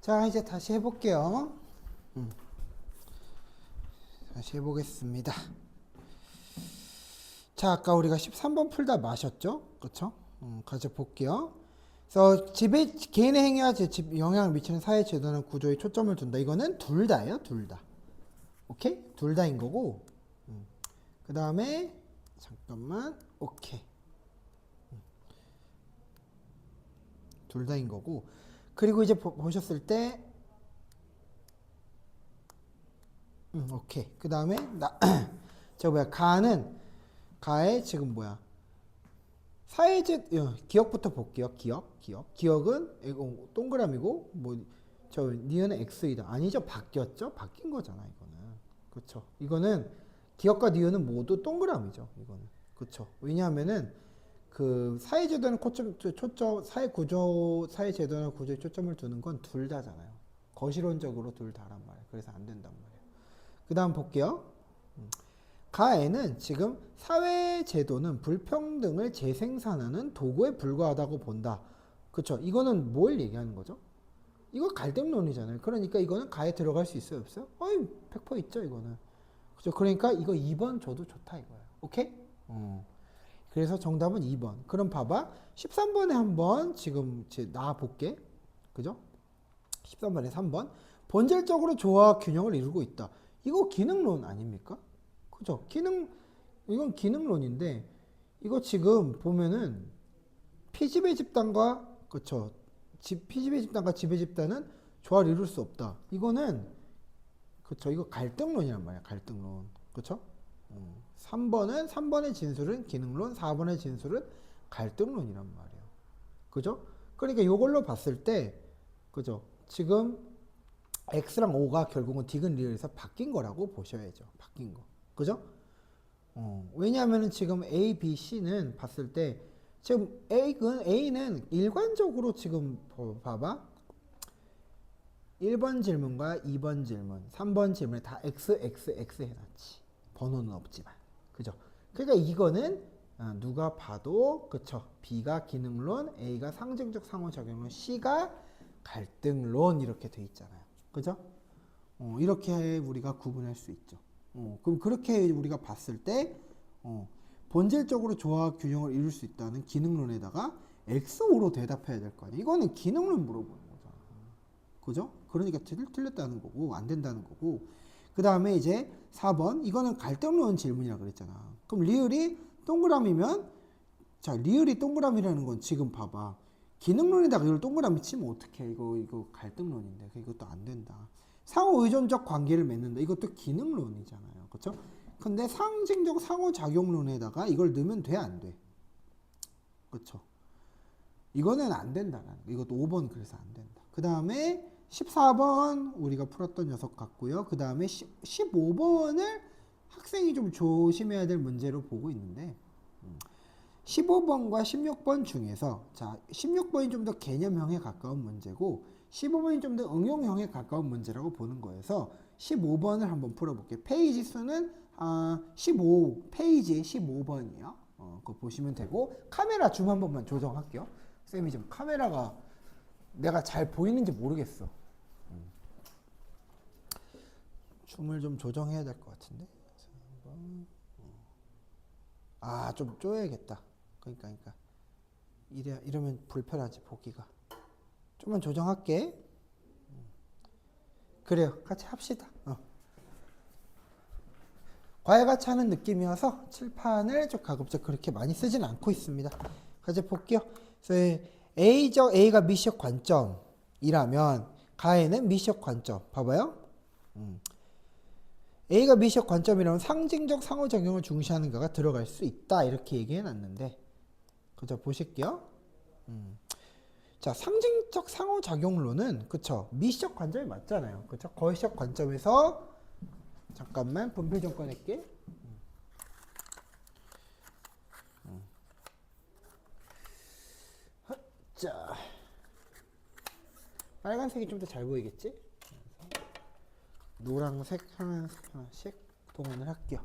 자, 이제 다시 해볼게요. 다시 해보겠습니다. 자, 아까 우리가 13번 풀다 마셨죠? 그쵸? 가져 볼게요. 그래서 개인의 행위와 영향을 미치는 사회 제도나 구조에 초점을 둔다. 이거는 둘 다예요, 둘 다. 오케이? 둘 다인 거고. 그 다음에 잠깐만. 오케이. 둘 다인 거고. 그리고 이제 보셨을 때 오케이. 그 다음에 저 뭐야, 가의 지금 뭐야, 사회제 기억부터 볼게요. 기억은 이거 동그라미고, 뭐 저 니은은 x이다. 아니죠, 바뀌었죠. 바뀐 거잖아 이거는. 그렇죠. 이거는 기억과 니은은 모두 동그라미죠 이거는. 그렇죠. 왜냐하면은 그 사회제도는 초점, 사회제도나 구조에 초점을 두는 건 둘 다잖아요. 거시론적으로 둘 다란 말이에요. 그래서 안 된단 말이에요. 그 다음 볼게요. 가에는 지금 사회제도는 불평등을 재생산하는 도구에 불과하다고 본다. 그쵸? 이거는 뭘 얘기하는 거죠? 이거 갈등론이잖아요. 그러니까 이거는 가에 들어갈 수 있어요, 없어요? 어이, 100% 있죠, 이거는. 그죠? 그러니까 이거 2번 줘도 좋다, 이거예요. 오케이? 그래서 정답은 2번. 그럼 봐봐. 13번에 한번 지금 나와볼게. 그죠? 13번에 3번. 본질적으로 조화와 균형을 이루고 있다. 이거 기능론 아닙니까? 그죠? 이건 기능론인데, 이거 지금 보면은, 피집의 집단과, 그쵸? 피집의 집단과 집의 집단은 조화를 이룰 수 없다. 이거는, 그쵸? 이거 갈등론이란 말이야, 갈등론. 그쵸? 3번의 진술은 기능론, 4번의 진술은 갈등론이란 말이에요. 그죠? 그러니까 이걸로 봤을 때, 그죠? 지금 X랑 O가 결국은 디귿 리을에서 바뀐 거라고 보셔야죠. 바뀐 거. 그죠? 왜냐하면은 지금 A, B, C는 봤을 때 지금 A는 일관적으로 지금 봐봐. 1번 질문과 2번 질문, 3번 질문에 다 X 해놨지. 번호는 없지만. 그죠? 그러니까 이거는 누가 봐도, 그쵸? B가 기능론, A가 상징적 상호작용론, C가 갈등론 이렇게 돼 있잖아요. 그죠? 이렇게 우리가 구분할 수 있죠. 그럼 그렇게 우리가 봤을 때 본질적으로 조화 균형을 이룰 수 있다는 기능론에다가 XO로 대답해야 될 거 아니에요. 이거는 기능론 물어보는 거잖아. 그죠? 그러니까 틀렸다는 거고 안 된다는 거고. 그 다음에 이제 4번, 이거는 갈등론 질문이라고 그랬잖아. 그럼 리을이 동그라미면, 자, 리을이 동그라미라는 건 지금 봐봐. 기능론에다가 이걸 동그라미 치면 어떡해. 이거 갈등론인데. 이것도 안 된다. 상호 의존적 관계를 맺는다. 이것도 기능론이잖아요. 그렇죠? 근데 상징적 상호작용론에다가 이걸 넣으면 돼, 안 돼? 그렇죠? 이거는 안 된다는 거. 이것도 5번 그래서 안 된다. 그 다음에 14번 우리가 풀었던 녀석 같고요. 그 다음에 15번을 학생이 좀 조심해야 될 문제로 보고 있는데 15번과 16번 중에서, 자, 16번이 좀 더 개념형에 가까운 문제고 15번이 좀 더 응용형에 가까운 문제라고 보는 거여서 15번을 한번 풀어볼게요. 페이지 수는 15페이지에 15번이요. 그거 보시면 되고, 카메라 줌 한 번만 조정할게요. 쌤이 지금 카메라가 내가 잘 보이는지 모르겠어. 줌을 좀 조정해야 될 것 같은데. 좀 쪼여야겠다. 그러니까 이러면 불편하지, 보기가. 좀만 조정할게. 그래요, 같이 합시다. 과외같이 하는 느낌이어서 칠판을 좀 가급적 그렇게 많이 쓰진 않고 있습니다. 같이 볼게요. 그래서 A가 미시적 관점이라면 가에는 미시적 관점. 봐봐요. A가 미시적 관점이라면 상징적 상호작용을 중시하는 가가 들어갈 수 있다. 이렇게 얘기해놨는데, 그죠? 보실게요. 자, 상징적 상호작용론은, 그쵸? 미시적 관점이 맞잖아요. 그쵸? 거시적 관점에서, 잠깐만 분필 좀 꺼낼게. 자, 빨간색이 좀 더 잘 보이겠지? 노란색 하나씩 동원을 할게요.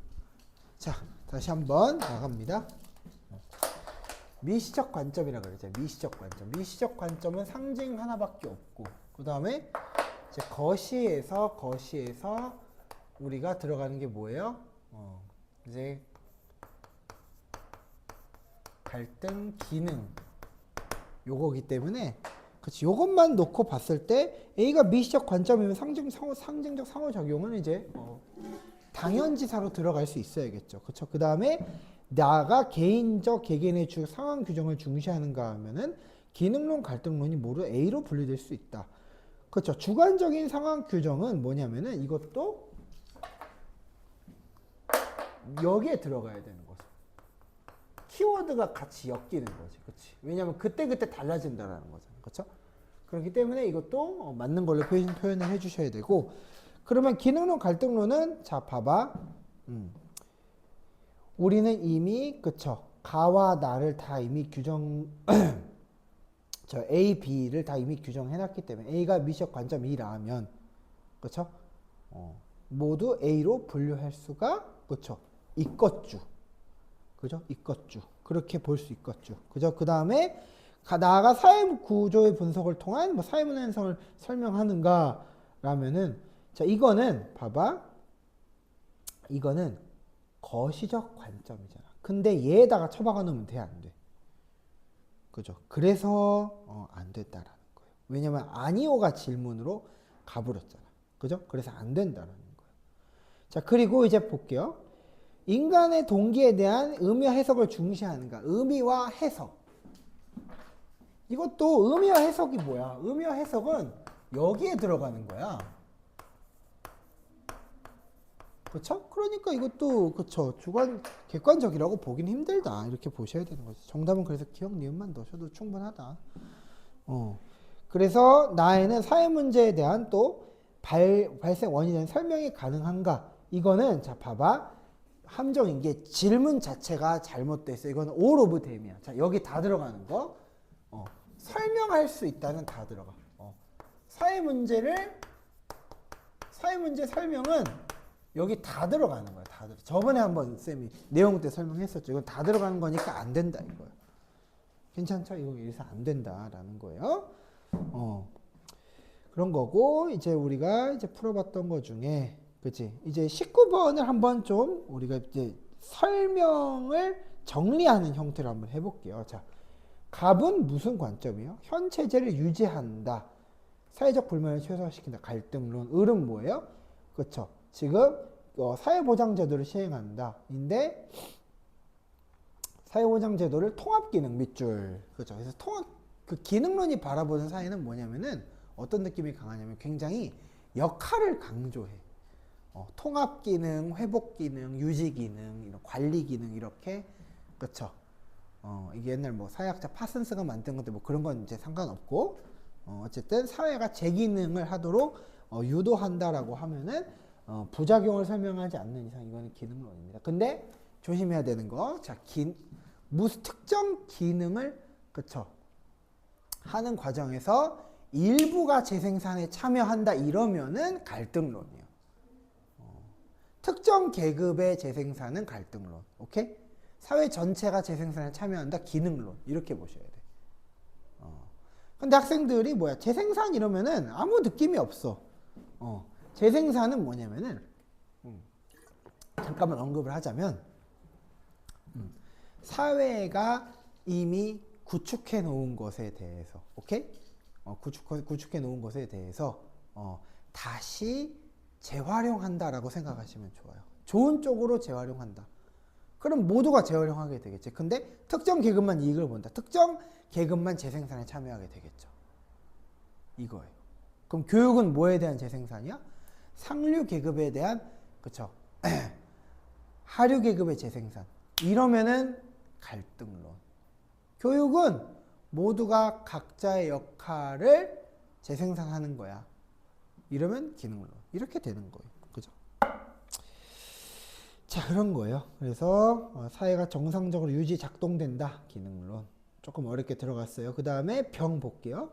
자, 다시 한번 나갑니다. 미시적 관점이라고 그러죠. 미시적 관점. 미시적 관점은 상징 하나밖에 없고, 그 다음에 이제 거시에서 우리가 들어가는 게 뭐예요? 이제 갈등 기능 요거기 때문에 그렇지. 요것만 놓고 봤을 때 A가 미시적 관점이면 상징적 상호작용은 이제 당연지사로 들어갈 수 있어야겠죠. 그렇죠. 그 다음에 나가 개인적 개개인의 상황 규정을 중시하는가 하면은 기능론 갈등론이 모두 A로 분류될 수 있다. 그렇죠. 주관적인 상황 규정은 뭐냐면은 이것도 여기에 들어가야 되는 거죠. 키워드가 같이 엮이는 거지. 그렇지. 왜냐면 그때그때 달라진다라는 거잖아. 그렇죠? 그렇기 때문에 이것도 맞는 걸로 표현을 해 주셔야 되고, 그러면 기능론 갈등론은 자 봐봐. 우리는 이미 그쵸 가와 나를 다 이미 규정 저 A, B를 다 이미 규정해 놨기 때문에 A가 미시적 관점 2라면 그쵸 모두 A로 분류할 수가 그쵸 있겠죠. 그죠? 있겠죠. 그렇게 볼 수 있겠죠. 그죠? 그 다음에 나아가 사회 구조의 분석을 통한 뭐 사회 문화 현상을 설명하는가 라면은 자 이거는 봐봐. 이거는 거시적 관점이잖아. 근데 얘에다가 처박아 놓으면 돼, 안 돼? 그죠? 그래서 안 됐다라는 거예요. 왜냐면 아니오가 질문으로 가버렸잖아. 그죠? 그래서 안 된다라는 거예요. 자, 그리고 이제 볼게요. 인간의 동기에 대한 의미와 해석을 중시하는가? 의미와 해석. 이것도 의미와 해석이 뭐야? 의미와 해석은 여기에 들어가는 거야. 그렇죠? 그러니까 이것도 그렇죠. 객관적이라고 보긴 힘들다. 이렇게 보셔야 되는 거죠. 정답은 그래서 기억 니은만 넣으셔도 충분하다. 그래서 나에는 사회 문제에 대한 또 발생 원인에 대한 설명이 가능한가? 이거는 자 봐봐. 함정인 게 질문 자체가 잘못돼 있어. 이거는 all of them이야. 자 여기 다 들어가는 거. 설명할 수 있다는 다 들어가. 사회 문제 설명은 여기 다 들어가는 거야. 다 저번에 한번 쌤이 내용 때 설명했었죠. 이건 다 들어가는 거니까 안 된다 이거야. 괜찮죠? 이거 이래서 안 된다라는 거예요. 그런 거고 이제 우리가 이제 풀어봤던 거 중에 그치? 이제 19번을 한번 좀 우리가 이제 설명을 정리하는 형태로 한번 해볼게요. 자, 갑은 무슨 관점이요? 현 체제를 유지한다. 사회적 불만을 최소화시킨다. 갈등론. 을은 뭐예요? 그렇죠. 지금 사회보장제도를 시행한다. 인데 사회보장제도를 통합기능 밑줄. 그렇죠. 그래서 그 기능론이 바라보는 사회는 뭐냐면은 어떤 느낌이 강하냐면 굉장히 역할을 강조해. 통합기능, 회복기능, 유지기능, 이런 관리기능 이렇게 그렇죠. 이게 옛날 뭐 사회학자 파슨스가 만든 건데 뭐 그런 건 이제 상관없고 어쨌든 사회가 제 기능을 하도록 유도한다라고 하면은 부작용을 설명하지 않는 이상 이거는 기능론입니다. 근데 조심해야 되는 거, 자, 특정 기능을 그쵸 하는 과정에서 일부가 재생산에 참여한다 이러면은 갈등론이에요. 특정 계급의 재생산은 갈등론, 오케이? 사회 전체가 재생산에 참여한다 기능론 이렇게 보셔야 돼. 근데 학생들이 뭐야 재생산 이러면은 아무 느낌이 없어. 재생산은 뭐냐면은 잠깐만 언급을 하자면 사회가 이미 구축해 놓은 것에 대해서 오케이? 구축해 놓은 것에 대해서 다시 재활용한다라고 생각하시면 좋아요. 좋은 쪽으로 재활용한다. 그럼 모두가 재활용하게 되겠지. 근데 특정 계급만 이익을 본다. 특정 계급만 재생산에 참여하게 되겠죠. 이거예요. 그럼 교육은 뭐에 대한 재생산이야? 상류 계급에 대한 그쵸 하류 계급의 재생산. 이러면은 갈등론. 교육은 모두가 각자의 역할을 재생산하는 거야. 이러면 기능론. 이렇게 되는 거예요. 그죠? 자, 그런 거예요. 그래서 사회가 정상적으로 유지 작동된다. 기능론. 조금 어렵게 들어갔어요. 그 다음에 병 볼게요.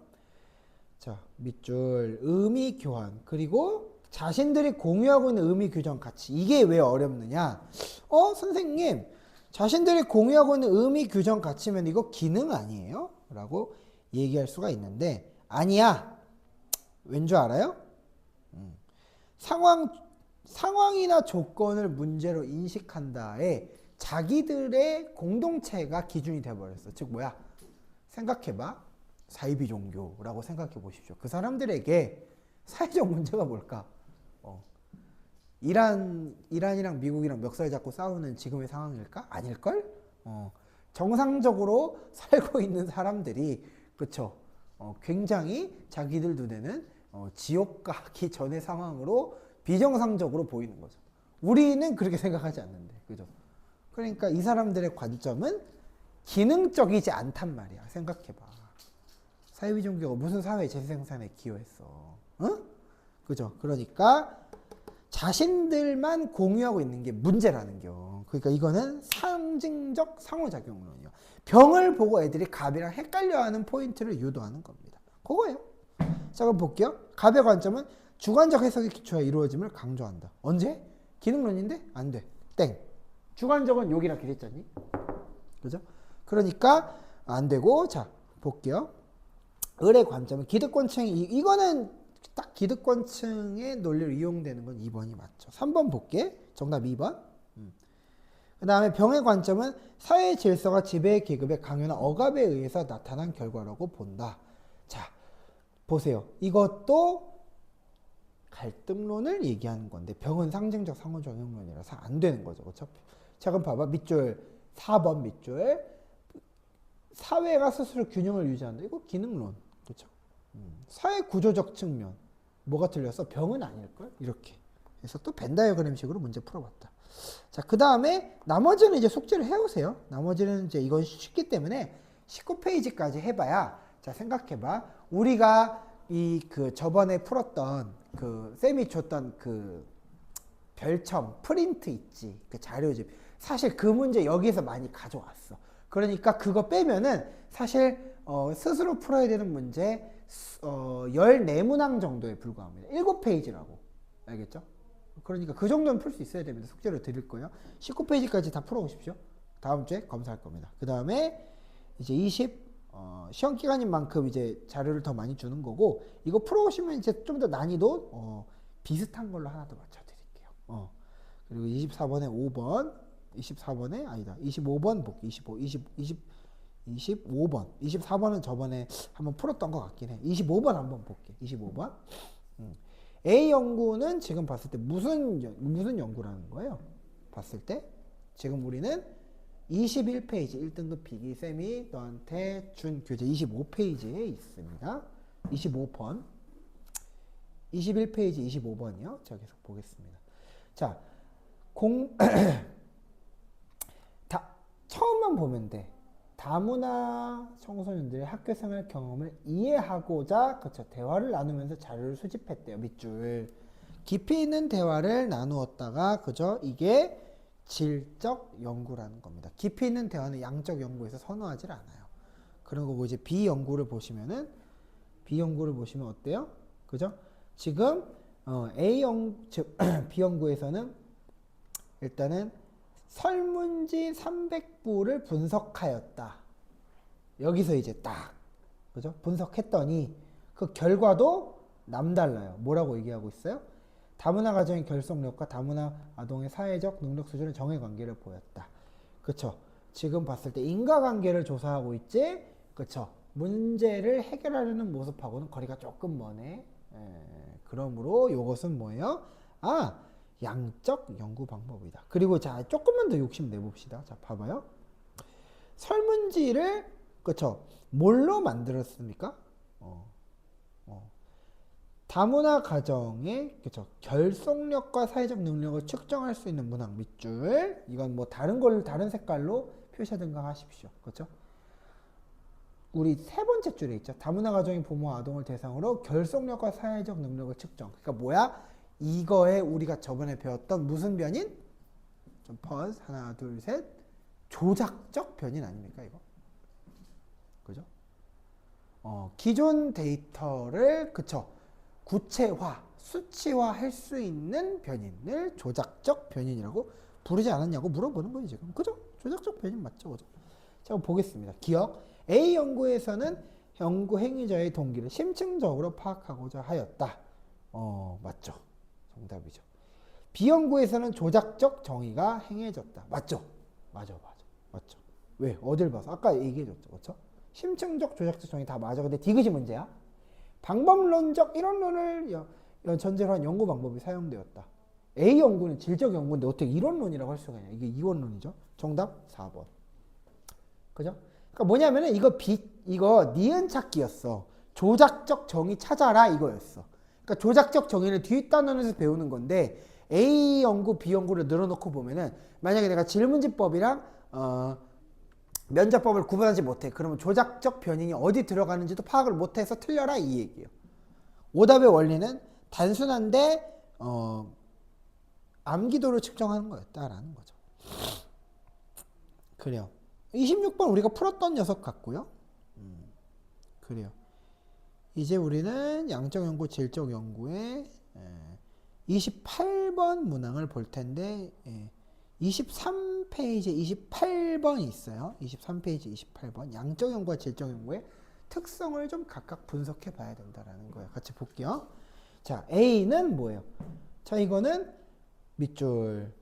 자, 밑줄 의미 교환. 그리고 자신들이 공유하고 있는 의미 규정 가치. 이게 왜 어렵느냐? 선생님, 자신들이 공유하고 있는 의미 규정 가치면 이거 기능 아니에요? 라고 얘기할 수가 있는데 아니야. 왠 줄 알아요? 상황이나 조건을 문제로 인식한다에 자기들의 공동체가 기준이 돼버렸어. 즉 뭐야? 생각해봐. 사이비 종교라고 생각해 보십시오. 그 사람들에게 사회적 문제가 뭘까? 이란이랑 미국이랑 멱살 잡고 싸우는 지금의 상황일까? 아닐걸? 정상적으로 살고 있는 사람들이 그쵸? 굉장히 자기들 눈에는 지옥 가기 전의 상황으로 비정상적으로 보이는 거죠. 우리는 그렇게 생각하지 않는데, 그죠? 그러니까 이 사람들의 관점은 기능적이지 않단 말이야. 생각해봐. 사회비 종교가 무슨 사회 재생산에 기여했어? 응? 그죠? 그러니까 자신들만 공유하고 있는 게 문제라는 겨. 그러니까 이거는 상징적 상호작용론이요. 병을 보고 애들이 갑이랑 헷갈려하는 포인트를 유도하는 겁니다. 그거예요. 자, 그럼 볼게요. 갑의 관점은 주관적 해석의 기초에 이루어짐을 강조한다. 언제? 기능론인데? 안 돼. 땡. 주관적은 여기랑 그랬잖니? 그죠? 그러니까 안 되고, 자, 볼게요. 을의 관점은 기득권층이, 이거는 딱 기득권층의 논리로 이용되는 건 2번이 맞죠. 3번 볼게. 정답 2번. 그 다음에 병의 관점은 사회 질서가 지배 계급의 강요나 억압에 의해서 나타난 결과라고 본다. 자, 보세요. 이것도 갈등론을 얘기하는 건데 병은 상징적 상호작용론이라서 안 되는 거죠. 그렇죠? 자, 그럼 봐봐. 밑줄 4번 밑줄. 사회가 스스로 균형을 유지한다. 이거 기능론. 그렇죠? 사회 구조적 측면. 뭐가 틀렸어? 병은 아닐걸? 이렇게. 그래서 또 벤 다이어그램식으로 문제 풀어봤다. 자, 그 다음에 나머지는 이제 숙제를 해오세요. 나머지는 이제 이건 쉽기 때문에 19페이지까지 해봐야, 자, 생각해봐. 우리가 저번에 풀었던 쌤이 줬던 별첨, 프린트 있지. 그 자료집. 사실 그 문제 여기에서 많이 가져왔어. 그러니까 그거 빼면은 사실 스스로 풀어야 되는 문제 14문항 정도에 불과합니다. 7페이지라고. 알겠죠? 그러니까 그 정도는 풀 수 있어야 됩니다. 숙제로 드릴 거예요. 19페이지까지 다 풀어오십시오. 다음 주에 검사할 겁니다. 그 다음에 이제 시험 기간인 만큼 이제 자료를 더 많이 주는 거고, 이거 풀어오시면 이제 좀 더 난이도 비슷한 걸로 하나 더 맞춰드릴게요. 그리고 24번에 5번, 24번에 아니다. 25번 볼게. 25번. 24번은 저번에 한번 풀었던 것 같긴 해. 25번 한번 볼게. 25번. A 연구는 지금 봤을 때 무슨 연구라는 거예요? 봤을 때 지금 우리는 21페이지 1등급 비기 쌤이 너한테 준 교재 25페이지에 있습니다. 25번. 21페이지 25번이요. 자, 계속 보겠습니다. 자, 처음만 보면 돼. 다문화 청소년들의 학교생활 경험을 이해하고자 대화를 나누면서 자료를 수집했대요. 밑줄. 깊이 있는 대화를 나누었다가 이게 질적 연구라는 겁니다. 깊이 있는 대화는 양적 연구에서 선호하지 않아요. 그런 거고 이제 B 연구를 보시면 어때요? 그죠? 지금 B 연구에서는 일단은 설문지 300부를 분석하였다. 여기서 이제 그죠? 분석했더니 그 결과도 남달라요. 뭐라고 얘기하고 있어요? 다문화 가정의 결속력과 다문화 아동의 사회적 능력 수준의 정해관계를 보였다. 그쵸? 지금 봤을 때 인과관계를 조사하고 있지? 그쵸? 문제를 해결하려는 모습하고는 거리가 조금 머네. 그러므로 이것은 뭐예요? 양적 연구 방법이다. 그리고 자, 조금만 더 욕심 내봅시다. 자, 봐봐요. 설문지를 뭘로 만들었습니까? 다문화 가정의 결속력과 사회적 능력을 측정할 수 있는 문항 밑줄. 이건 뭐 다른 색깔로 표시하든가 하십시오. 그렇죠? 우리 세 번째 줄에 있죠. 다문화 가정의 부모와 아동을 대상으로 결속력과 사회적 능력을 측정. 그러니까 뭐야? 이거에 우리가 저번에 배웠던 무슨 변인? 좀 pause. 하나, 둘, 셋. 조작적 변인 아닙니까, 이거? 그죠? 기존 데이터를, 구체화, 수치화 할 수 있는 변인을 조작적 변인이라고 부르지 않았냐고 물어보는 거예요, 지금. 그죠? 조작적 변인 맞죠, 그죠? 자, 보겠습니다. 기억. A 연구에서는 연구 행위자의 동기를 심층적으로 파악하고자 하였다. 맞죠. 정답이죠. 비연구에서는 조작적 정의가 행해졌다. 맞죠? 맞죠. 왜? 어딜 봐서? 아까 얘기해줬죠. 그렇죠? 심층적 조작적 정의 다 맞아. 근데 디귿이 문제야. 방법론적 이론론을 전제로 한 연구 방법이 사용되었다. A 연구는 질적 연구인데 어떻게 이론론이라고 할 수가 있냐. 이게 이원론이죠. 정답 4번. 그죠? 그러니까 뭐냐면은 이거 니은 찾기였어. 조작적 정의 찾아라 이거였어. 그러니까 조작적 정의는 뒷단원에서 배우는 건데 A 연구, B 연구를 늘어놓고 보면은 만약에 내가 질문지법이랑 면접법을 구분하지 못해. 그러면 조작적 변형이 어디 들어가는지도 파악을 못해서 틀려라 이 얘기예요. 오답의 원리는 단순한데 암기도를 측정하는 거였다라는 거죠. 그래요. 26번 우리가 풀었던 녀석 같고요. 그래요. 이제 우리는 양적 연구, 질적 연구의 28번 문항을 볼 텐데 23페이지 28번이 있어요. 23페이지 28번 양적 연구와 질적 연구의 특성을 좀 각각 분석해 봐야 된다라는 거예요. 같이 볼게요. 자, A는 뭐예요? 자, 이거는 밑줄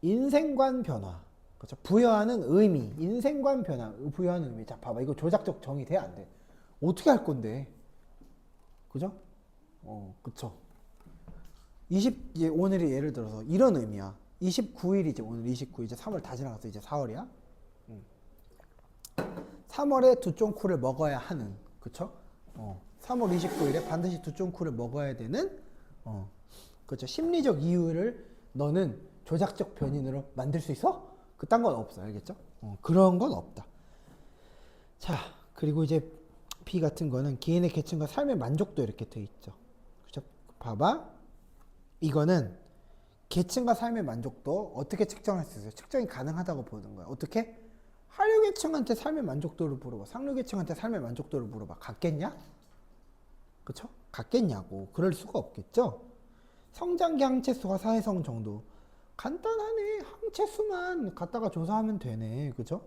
인생관 변화. 그렇죠? 부여하는 의미, 인생관 변화, 부여하는 의미. 자, 봐봐. 이거 조작적 정의 돼? 안 돼? 어떻게 할 건데? 그죠? 그쵸. 이제 오늘이 예를 들어서 이런 의미야. 29일이지. 오늘 29일. 이제 3월 다 지나갔어. 이제 4월이야. 3월에 두쫑쿠를 먹어야 하는. 그쵸? 3월 29일에 반드시 두쫑쿠를 먹어야 되는 그렇죠. 심리적 이유를 너는 조작적 변인으로 만들 수 있어? 그딴 건 없어. 알겠죠? 그런 건 없다. 자, 그리고 이제 B 같은 거는 개인의 계층과 삶의 만족도 이렇게 돼 있죠. 그렇죠? 봐봐. 이거는 계층과 삶의 만족도 어떻게 측정할 수 있어요? 측정이 가능하다고 보는 거야. 어떻게? 하류계층한테 삶의 만족도를 물어봐. 상류계층한테 삶의 만족도를 물어봐. 같겠냐? 그쵸? 같겠냐고. 그럴 수가 없겠죠? 성장기 항체수와 사회성 정도. 간단하네. 항체수만 갖다가 조사하면 되네. 그죠?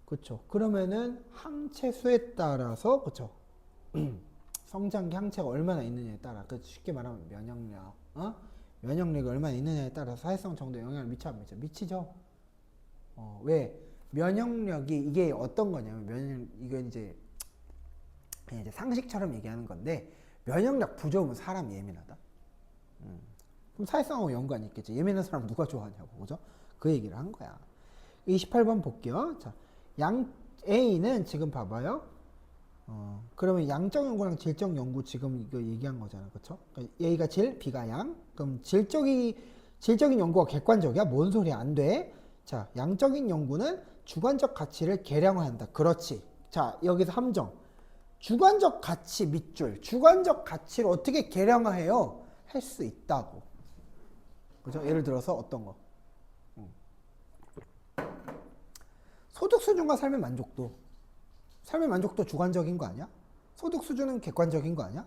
그쵸. 그러면은 항체수에 따라서, 그쵸? 성장기 항체가 얼마나 있느냐에 따라, 쉽게 말하면 면역력, 면역력이 얼마나 있느냐에 따라서 사회성 정도에 영향을 미쳐 안 미쳐? 미치죠. 왜? 면역력이 이게 어떤 거냐면 이건 이제 그냥 이제 상식처럼 얘기하는 건데 면역력 부족하면 사람 예민하다. 그럼 사회성하고 연관이 있겠죠. 예민한 사람 누가 좋아하냐고. 그죠? 그 얘기를 한 거야. 28번 볼게요. 자, A는 지금 봐봐요. 그러면 양적 연구랑 질적 연구 지금 이거 얘기한 거잖아. 그쵸? 그러니까 A가 질, B가 양. 그럼 질적인 연구가 객관적이야? 뭔 소리야? 안 돼. 자, 양적인 연구는 주관적 가치를 계량화한다. 그렇지. 자, 여기서 함정. 주관적 가치 밑줄. 주관적 가치를 어떻게 계량화해요? 할 수 있다고. 그죠? 예를 들어서 어떤 거? 소득 수준과 삶의 만족도. 삶의 만족도 주관적인 거 아니야? 소득 수준은 객관적인 거 아니야?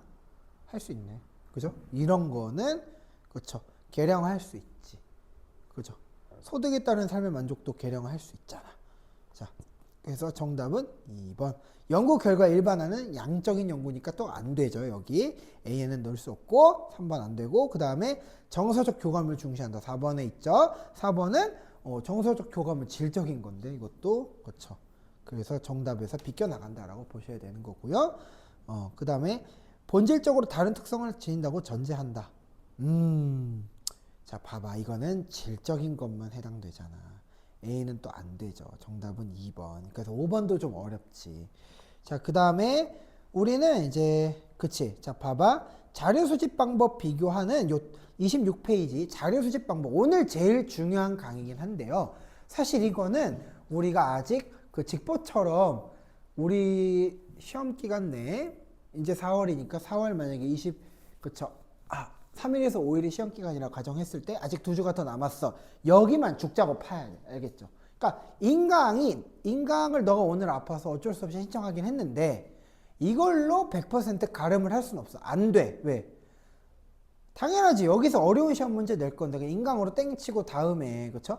할 수 있네. 그죠? 이런 거는 그렇죠. 계량화할 수 있지. 그죠? 소득에 따른 삶의 만족도 계량화할 수 있잖아. 자, 그래서 정답은 2번. 연구 결과 일반화는 양적인 연구니까 또 안 되죠. 여기 A에는 넣을 수 없고 3번 안 되고 그 다음에 정서적 교감을 중시한다. 4번에 있죠. 4번은 정서적 교감은 질적인 건데 이것도 그렇죠. 그래서 정답에서 비껴나간다라고 보셔야 되는 거고요. 그 다음에 본질적으로 다른 특성을 지닌다고 전제한다. 자, 봐봐. 이거는 질적인 것만 해당되잖아. A는 또 안 되죠. 정답은 2번. 그래서 5번도 좀 어렵지. 자, 그 다음에 우리는 이제, 그치. 자, 봐봐. 자료 수집 방법 비교하는 요 26페이지 자료 수집 방법. 오늘 제일 중요한 강의긴 한데요. 사실 이거는 우리가 아직 그 직보처럼 우리 시험 기간 내에 이제 4월이니까 4월 만약에 그쵸. 3일에서 5일이 시험 기간이라고 가정했을 때 아직 2주가 더 남았어. 여기만 죽자고 파야 돼. 알겠죠? 그러니까 인강을 너가 오늘 아파서 어쩔 수 없이 신청하긴 했는데 이걸로 100% 가름을 할 수는 없어. 안 돼. 왜? 당연하지. 여기서 어려운 시험 문제 낼 건데 인강으로 땡치고 다음에 그쵸?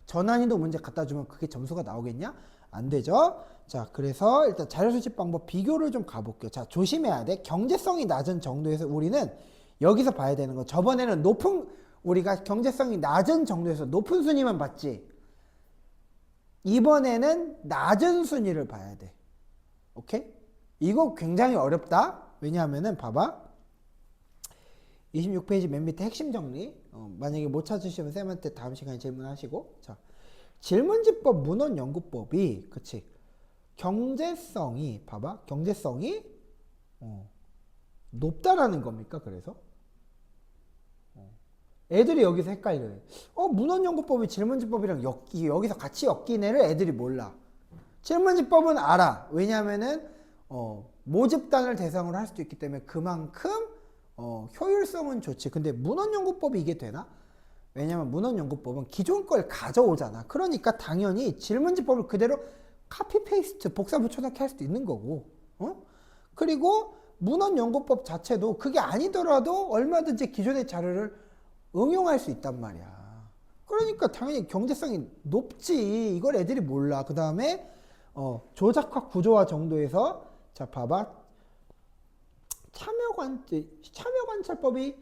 전난이도 문제 갖다 주면 그게 점수가 나오겠냐? 안 되죠. 자, 그래서 일단 자료 수집 방법 비교를 좀 가볼게요. 자, 조심해야 돼. 경제성이 낮은 정도에서 우리는 여기서 봐야 되는 거. 저번에는 우리가 경제성이 낮은 정도에서 높은 순위만 봤지. 이번에는 낮은 순위를 봐야 돼. 오케이? 이거 굉장히 어렵다. 왜냐하면은 봐봐. 26페이지 맨 밑에 핵심 정리. 만약에 못 찾으시면 쌤한테 다음 시간에 질문하시고. 자, 질문지법 문헌연구법이 그치? 경제성이 봐봐. 경제성이 높다라는 겁니까? 그래서 애들이 여기서 헷갈려요. 문헌연구법이 질문지법이랑 여기서 같이 엮인 애를 애들이 몰라. 질문지법은 알아. 왜냐하면은 모집단을 대상으로 할 수도 있기 때문에 그만큼 효율성은 좋지. 근데 문헌연구법이 이게 되나? 왜냐면 문헌연구법은 기존 걸 가져오잖아. 그러니까 당연히 질문지법을 그대로 카피 페이스트 복사 붙여넣기 할 수도 있는 거고. 그리고 문헌연구법 자체도 그게 아니더라도 얼마든지 기존의 자료를 응용할 수 있단 말이야. 그러니까 당연히 경제성이 높지. 이걸 애들이 몰라. 그 다음에 조작화 구조화 정도에서 자 봐봐. 참여관찰법이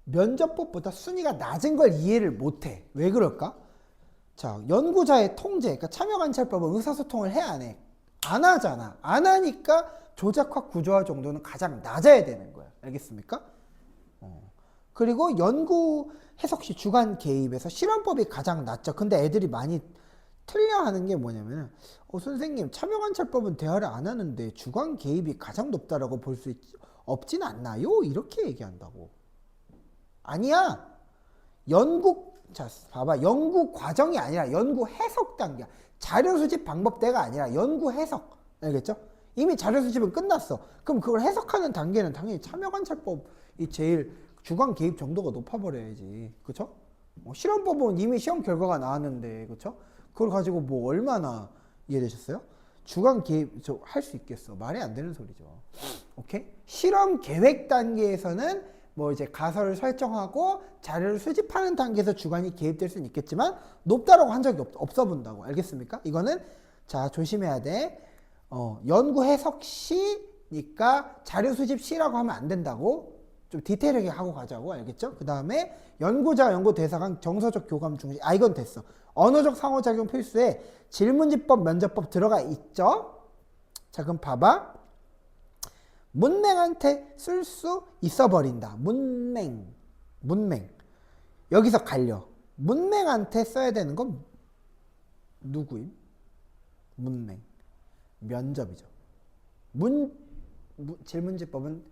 면접법보다 순위가 낮은 걸 이해를 못해. 왜 그럴까? 자, 연구자의 통제, 그러니까 참여관찰법은 의사소통을 해, 안 해? 안 하잖아. 안 하니까 조작화 구조화 정도는 가장 낮아야 되는 거야. 알겠습니까? 그리고 연구 해석시 주관 개입에서 실험법이 가장 낮죠. 근데 애들이 많이 틀려하는 게 뭐냐면 선생님 참여관찰법은 대화를 안 하는데 주관 개입이 가장 높다라고 볼 수 없진 않나요? 이렇게 얘기한다고. 아니야. 자, 봐봐. 연구 과정이 아니라 연구 해석 단계야. 자료 수집 방법대가 아니라 연구 해석. 알겠죠? 이미 자료 수집은 끝났어. 그럼 그걸 해석하는 단계는 당연히 참여관찰법이 제일 주관 개입 정도가 높아버려야지. 그쵸? 실험법은 이미 시험 결과가 나왔는데, 그쵸? 그걸 가지고 뭐 얼마나 이해되셨어요? 주관 개입 할 수 있겠어. 말이 안 되는 소리죠. 오케이? 실험 계획 단계에서는 뭐 이제 가설을 설정하고 자료를 수집하는 단계에서 주관이 개입될 수는 있겠지만 높다라고 한 적이 없어 본다고. 알겠습니까? 이거는 자 조심해야 돼. 연구 해석 시니까 자료 수집 시라고 하면 안 된다고. 좀 디테일하게 하고 가자고. 알겠죠? 그 다음에 연구자 연구 대사 간 정서적 교감 중심. 이건 됐어. 언어적 상호작용 필수에 질문지법 면접법 들어가 있죠? 자 그럼 봐봐. 문맹한테 쓸 수 있어 버린다. 문맹. 여기서 갈려. 문맹한테 써야 되는 건 누구임? 문맹. 면접이죠. 질문지법은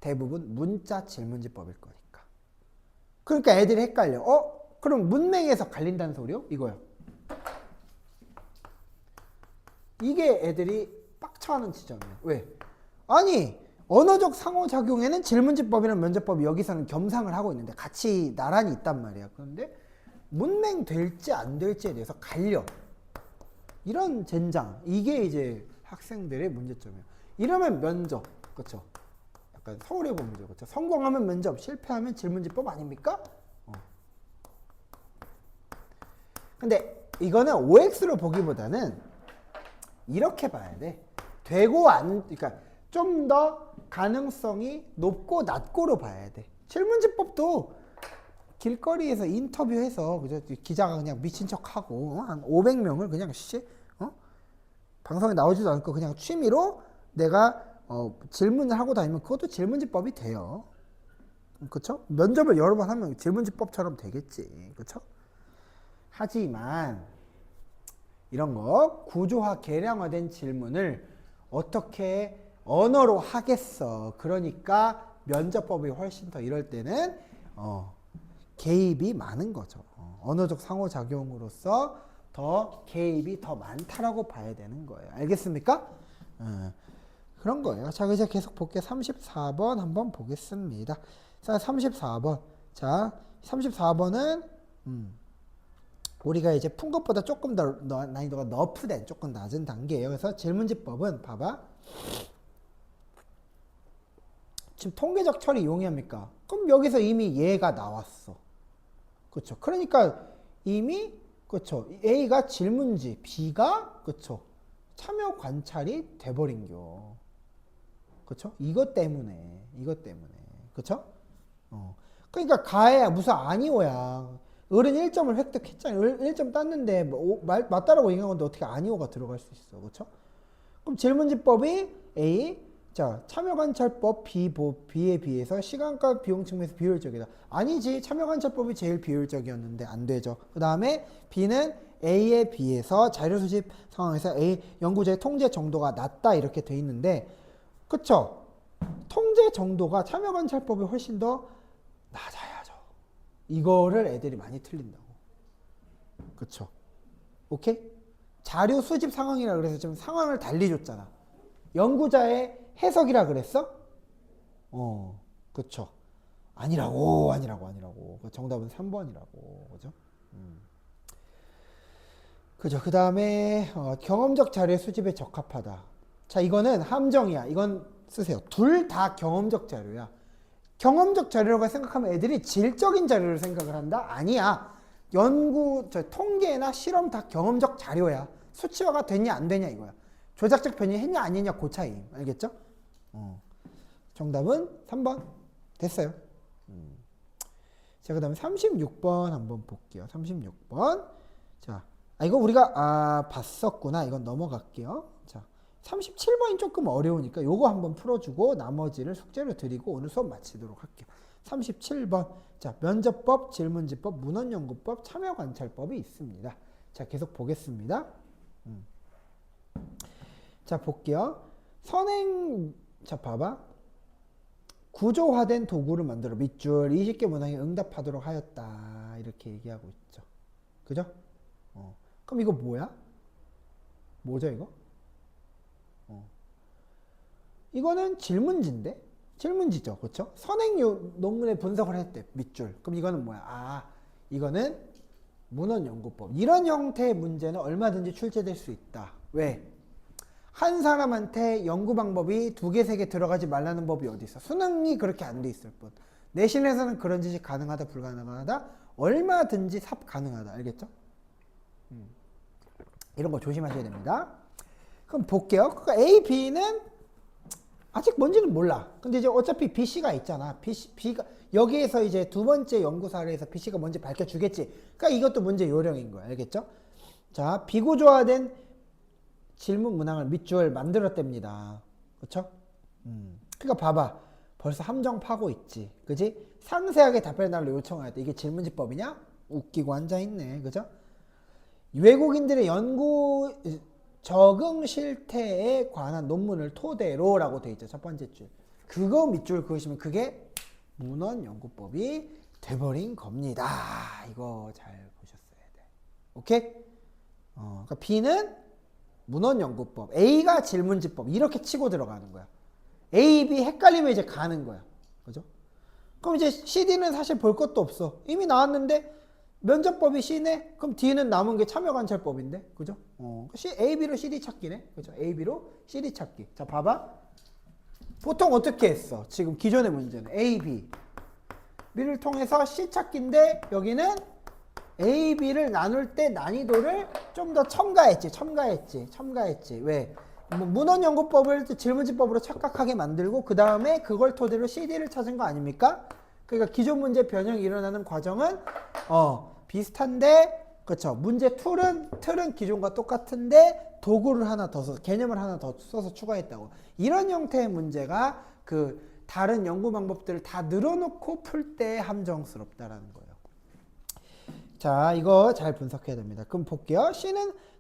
대부분 문자 질문지법일 거니까. 그러니까 애들이 헷갈려. 그럼 문맹에서 갈린다는 소리요? 이거요. 이게 애들이 빡쳐하는 지점이에요. 왜? 아니 언어적 상호작용에는 질문지법이랑 면접법이 여기서는 겸상을 하고 있는데 같이 나란히 있단 말이야. 그런데 문맹 될지 안 될지에 대해서 갈려. 이런 젠장. 이게 이제 학생들의 문제점이에요. 이러면 면접. 그렇죠? 약간 서울에 보면 그렇죠? 성공하면 면접, 실패하면 질문지법 아닙니까? 근데 이거는 OX로 보기보다는 이렇게 봐야 돼. 되고 그러니까 좀 더 가능성이 높고 낮고로 봐야 돼. 질문지법도 길거리에서 인터뷰해서 그죠? 기자가 그냥 미친 척하고 한 500명을 그냥 방송에 나오지도 않고 그냥 취미로 내가 질문을 하고 다니면 그것도 질문지법이 돼요. 그쵸? 면접을 여러 번 하면 질문지법처럼 되겠지. 그쵸? 하지만 이런 거 구조화 계량화된 질문을 어떻게 언어로 하겠어. 그러니까 면접법이 훨씬 더 이럴 때는 개입이 많은 거죠. 언어적 상호작용으로서 더 개입이 더 많다라고 봐야 되는 거예요. 알겠습니까? 그런 거예요. 자, 이제 계속 볼게요. 34번 한번 보겠습니다. 자, 34번. 자, 34번은 우리가 이제 푼 것보다 조금 더 난이도가 너프된 조금 낮은 단계예요. 그래서 질문지법은 봐봐. 지금 통계적 처리 용이합니까? 그럼 여기서 이미 얘가 나왔어. 그렇죠? 그러니까 이미 그쵸. A가 질문지, B가, 그쵸. 참여 관찰이 돼버린겨. 그쵸? 이것 때문에. 그쵸? 그러니까 가해야 무슨 아니오야. 을은 1점을 획득했잖아. 1점 땄는데 맞다라고 얘기한 건데 어떻게 아니오가 들어갈 수 있어. 그쵸? 그럼 질문지법이 A, 자 참여관찰법 B에 비해서 시간과 비용 측면에서 비효율적이다. 아니지. 참여관찰법이 제일 비효율적이었는데 안 되죠. 그 다음에 B는 A에 비해서 자료 수집 상황에서 A 연구자의 통제 정도가 낮다 이렇게 돼 있는데 그쵸? 통제 정도가 참여관찰법이 훨씬 더 낮아야죠. 이거를 애들이 많이 틀린다고. 그쵸? 오케이? 자료 수집 상황이라 그래서 지금 상황을 달리 줬잖아. 연구자의 해석이라 그랬어? 그쵸. 아니라고. 정답은 3번이라고. 그죠? 그죠. 그 다음에, 경험적 자료의 수집에 적합하다. 자, 이거는 함정이야. 이건 쓰세요. 둘 다 경험적 자료야. 경험적 자료라고 생각하면 애들이 질적인 자료를 생각을 한다? 아니야. 통계나 실험 다 경험적 자료야. 수치화가 됐냐 안 되냐 이거야. 조작적 변이 했냐 아니냐 그 차이. 알겠죠? 정답은 3번. 됐어요. 자, 그 다음에 36번 한번 볼게요. 36번. 자, 이거 우리가 봤었구나. 이건 넘어갈게요. 자, 37번이 조금 어려우니까 요거 한번 풀어주고 나머지를 숙제로 드리고 오늘 수업 마치도록 할게요. 37번. 자, 면접법, 질문지법, 문헌연구법, 참여관찰법이 있습니다. 자, 계속 보겠습니다. 자, 볼게요. 자, 봐봐. 구조화된 도구를 만들어 밑줄 20개 문항에 응답하도록 하였다. 이렇게 얘기하고 있죠. 그죠? 그럼 이거 뭐야? 뭐죠, 이거? 이거는 질문지인데? 질문지죠. 그렇죠? 선행 논문의 분석을 했대. 밑줄. 그럼 이거는 뭐야? 이거는 문헌연구법. 이런 형태의 문제는 얼마든지 출제될 수 있다. 왜? 한 사람한테 연구 방법이 2개, 3개 들어가지 말라는 법이 어디 있어? 수능이 그렇게 안 돼 있을 뿐. 내신에서는 그런 짓이 가능하다, 불가능하다? 얼마든지 삽 가능하다. 알겠죠? 이런 거 조심하셔야 됩니다. 그럼 볼게요. 그러니까 A, B는 아직 뭔지는 몰라. 근데 이제 어차피 B, C가 있잖아. B가 여기에서 이제 두 번째 연구 사례에서 B, C가 뭔지 밝혀주겠지. 그러니까 이것도 문제 요령인 거야. 알겠죠? 자, 비구조화된 질문 문항을 밑줄 만들었답니다. 그쵸? 그러니까 봐봐. 벌써 함정 파고 있지. 그지? 상세하게 답변해달라고 요청할 때 이게 질문지법이냐? 웃기고 앉아있네. 그죠? 외국인들의 연구 적응 실태에 관한 논문을 토대로라고 돼 있죠. 첫 번째 줄. 그거 밑줄 그으시면 그게 문헌연구법이 돼버린 겁니다. 이거 잘 보셨어야 돼. 오케이? 그러니까 B는 문헌연구법, A가 질문지법 이렇게 치고 들어가는 거야. A, B 헷갈리면 이제 가는 거야. 그죠? 그럼 이제 CD는 사실 볼 것도 없어. 이미 나왔는데 면접법이 C네? 그럼 D는 남은 게 참여관찰법인데? 그죠? A, B로 CD 찾기네? 그죠? A, B로 CD 찾기. 자, 봐봐. 보통 어떻게 했어? 지금 기존의 문제는 A, B를 통해서 C 찾기인데 여기는 A, B를 나눌 때 난이도를 좀 더 첨가했지. 왜? 문헌연구법을 질문지법으로 착각하게 만들고 그 다음에 그걸 토대로 CD를 찾은 거 아닙니까? 그러니까 기존 문제 변형이 일어나는 과정은 비슷한데 그렇죠. 문제 틀은 기존과 똑같은데 도구를 하나 더 써서 개념을 하나 더 써서 추가했다고. 이런 형태의 문제가 그 다른 연구 방법들을 다 늘어놓고 풀 때 함정스럽다라는 거예요. 자, 이거 잘 분석해야 됩니다. 그럼 볼게요.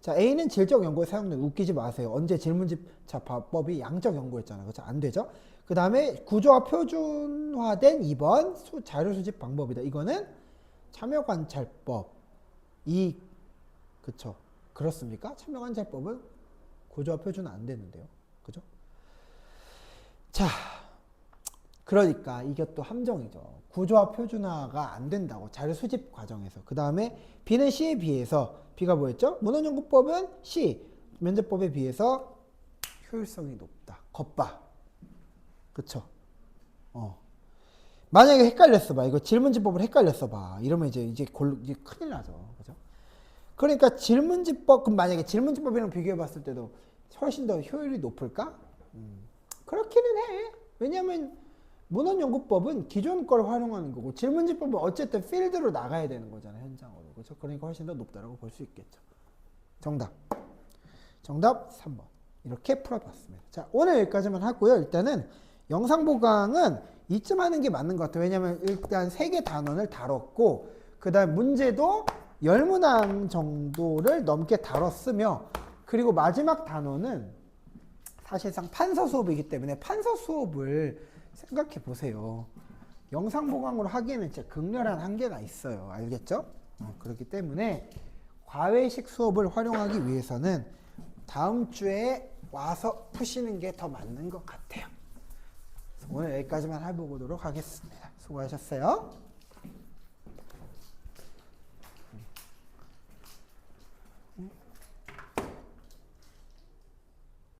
자, A는 질적 연구에 사용된 웃기지 마세요. 언제 질문집법이 양적 연구였잖아. 그렇죠? 안 되죠? 그 다음에 구조화 표준화된 2번 자료 수집 방법이다. 이거는 참여관찰법. 그쵸? 그렇습니까? 참여관찰법은 구조화 표준화 안 되는데요. 그죠? 자, 그러니까 이것도 함정이죠. 구조화 표준화가 안 된다고. 자료 수집 과정에서. 그 다음에 B는 C에 비해서 B가 뭐였죠? 문헌연구법은 C, 면접법에 비해서 효율성이 높다. 겉봐. 그쵸? 만약에 헷갈렸어 봐. 이거 질문지법을 헷갈렸어 봐. 이러면 이제 큰일 나죠. 그죠? 그러니까 질문지법, 그럼 만약에 질문지법이랑 비교해 봤을 때도 훨씬 더 효율이 높을까? 그렇기는 해. 왜냐면 문헌연구법은 기존 걸 활용하는 거고 질문지법은 어쨌든 필드로 나가야 되는 거잖아요. 현장으로. 그렇죠? 그러니까 훨씬 더 높다고 볼 수 있겠죠. 정답 3번. 이렇게 풀어봤습니다. 자, 오늘 여기까지만 하고요. 일단은 영상 보강은 이쯤 하는 게 맞는 것 같아요. 왜냐면 일단 3개 단원을 다뤘고 그 다음 문제도 10문항 정도를 넘게 다뤘으며 그리고 마지막 단원은 사실상 판서 수업이기 때문에 판서 수업을 생각해 보세요. 영상 보강으로 하기에는 진짜 극렬한 한계가 있어요. 알겠죠? 그렇기 때문에 과외식 수업을 활용하기 위해서는 다음 주에 와서 푸시는 게 더 맞는 것 같아요. 오늘 여기까지만 해보도록 하겠습니다. 수고하셨어요.